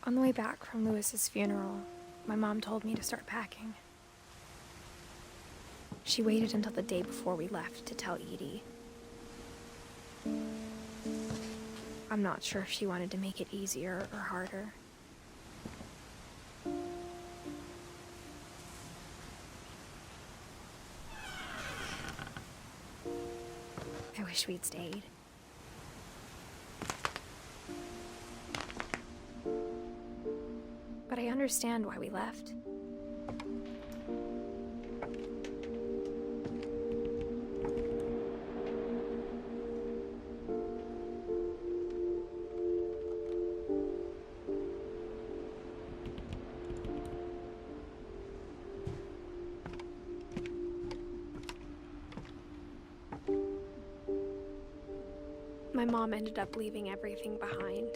On the way back from Lewis's funeral, my mom told me to start packing. She waited until the day before we left to tell Edie. I'm not sure if she wanted to make it easier or harder. I wish we'd stayed. But I understand why we left. My mom ended up leaving everything behind.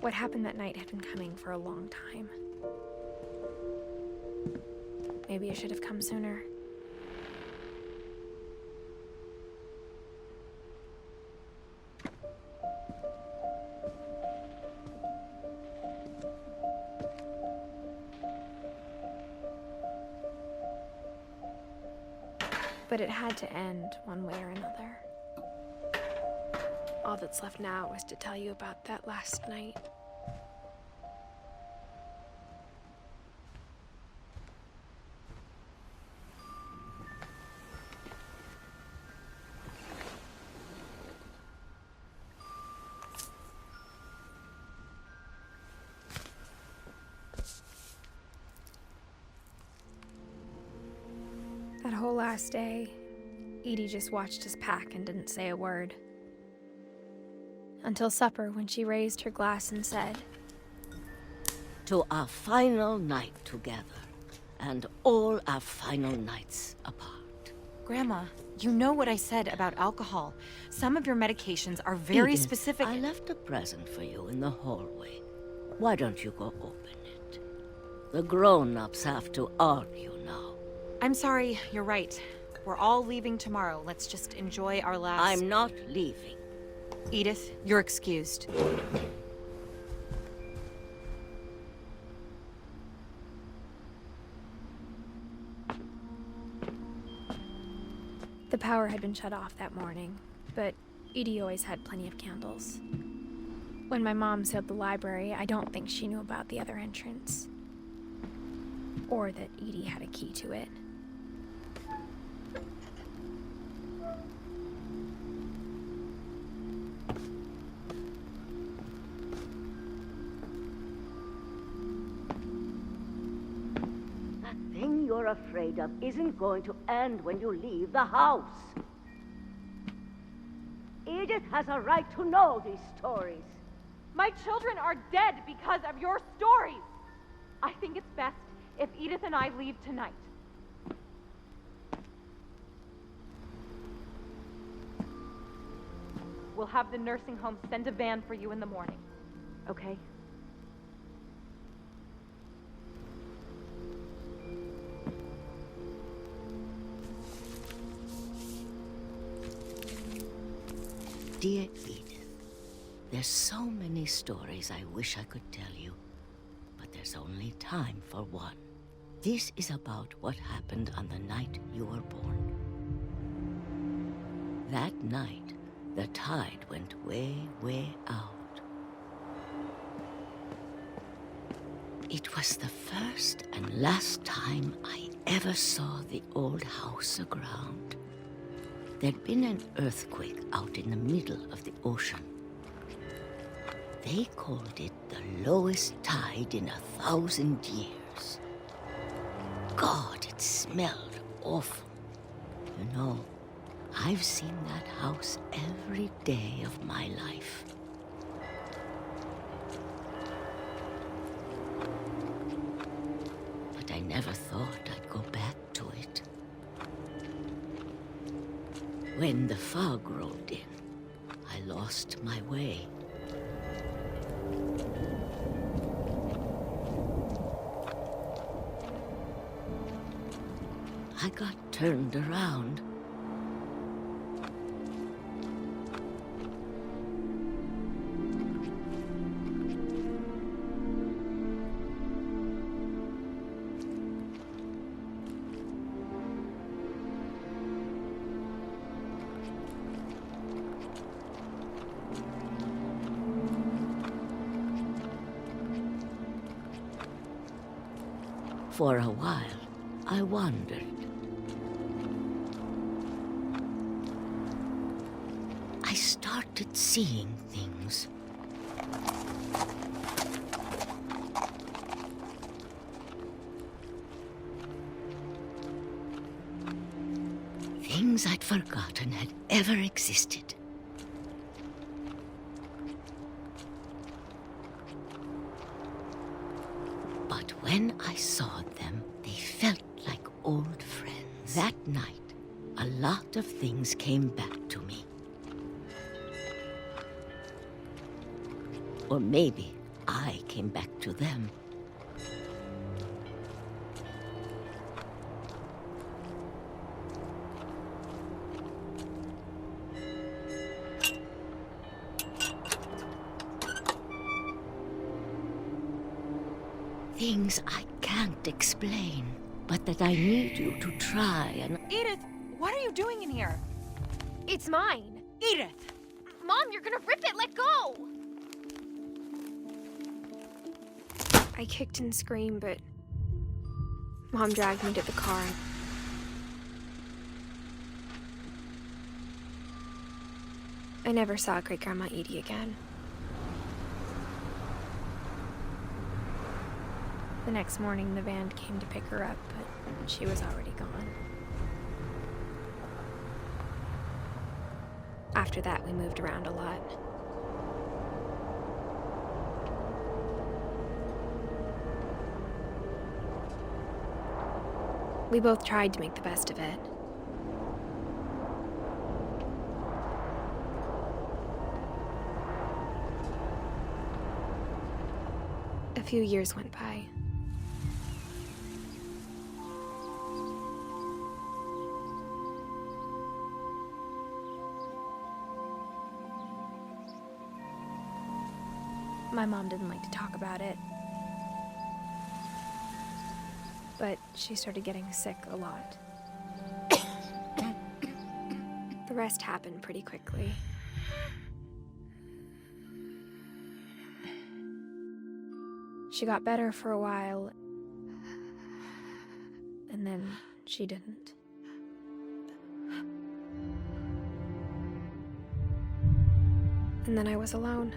What happened that night had been coming for a long time. Maybe it should have come sooner. But it had to end one way or another. All that's left now is to tell you about that last night. That whole last day, Edie just watched us pack and didn't say a word. Until supper, when she raised her glass and said, "To our final night together, and all our final nights apart." Grandma, you know what I said about alcohol. Some of your medications are very Edith, specific. I left a present for you in the hallway. Why don't you go open it? The grown-ups have to argue now. I'm sorry, you're right. We're all leaving tomorrow. Let's just enjoy our last... I'm not leaving. Edith, you're excused. the power had been shut off that morning, but Edie always had plenty of candles. When my mom sealed the library, I don't think she knew about the other entrance. Or that Edie had a key to it. That thing you're afraid of isn't going to end when you leave the house. Edith has a right to know these stories. My children are dead because of your stories. I think it's best if Edith and I leave tonight. We'll have the nursing home send a van for you in the morning, okay? Dear Edith, there's so many stories I wish I could tell you, but there's only time for one. This is about what happened on the night you were born. That night, the tide went way, way out. It was the first and last time I ever saw the old house aground. There'd been an earthquake out in the middle of the ocean. They called it the lowest tide in 1,000 years. God, it smelled awful. You know, I've seen that house every day of my life. But I never thought I'd go back to it. When the fog rolled in, I lost my way. I got turned around, For a while, I wondered. I started seeing things. Things I'd forgotten had ever existed. But when I saw them, they felt like old friends. That night, a lot of things came back to me. Or maybe I came back to them. Things I can't explain, but that I need you to try and... Edith, what are you doing in here? It's mine. Edith! Mom, you're gonna rip it! Let go! I kicked and screamed, but Mom dragged me to the car. I never saw Great-Grandma Edie again. The next morning, the van came to pick her up, but she was already gone. After that, we moved around a lot. We both tried to make the best of it. A few years went by. My mom didn't like to talk about it. But she started getting sick a lot. The rest happened pretty quickly. She got better for a while, and then she didn't. And then I was alone.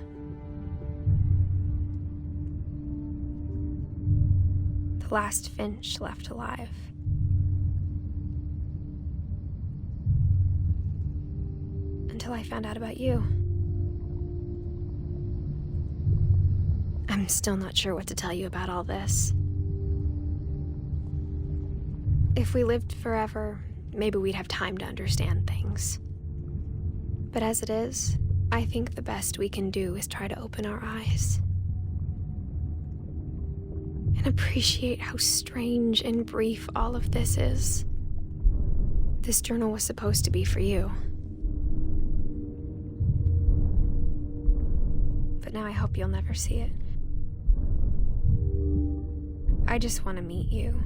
The last Finch left alive. Until I found out about you. I'm still not sure what to tell you about all this. If we lived forever, maybe we'd have time to understand things. But as it is, I think the best we can do is try to open our eyes. And appreciate how strange and brief all of this is. This journal was supposed to be for you. But now I hope you'll never see it. I just want to meet you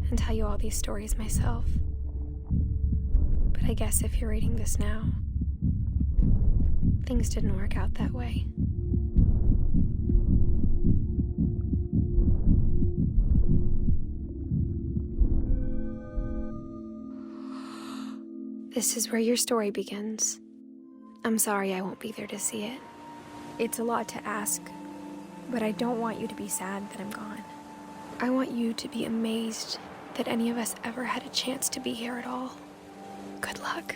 and tell you all these stories myself. But I guess if you're reading this now, things didn't work out that way. This is where your story begins. I'm sorry I won't be there to see it. It's a lot to ask, but I don't want you to be sad that I'm gone. I want you to be amazed that any of us ever had a chance to be here at all. Good luck.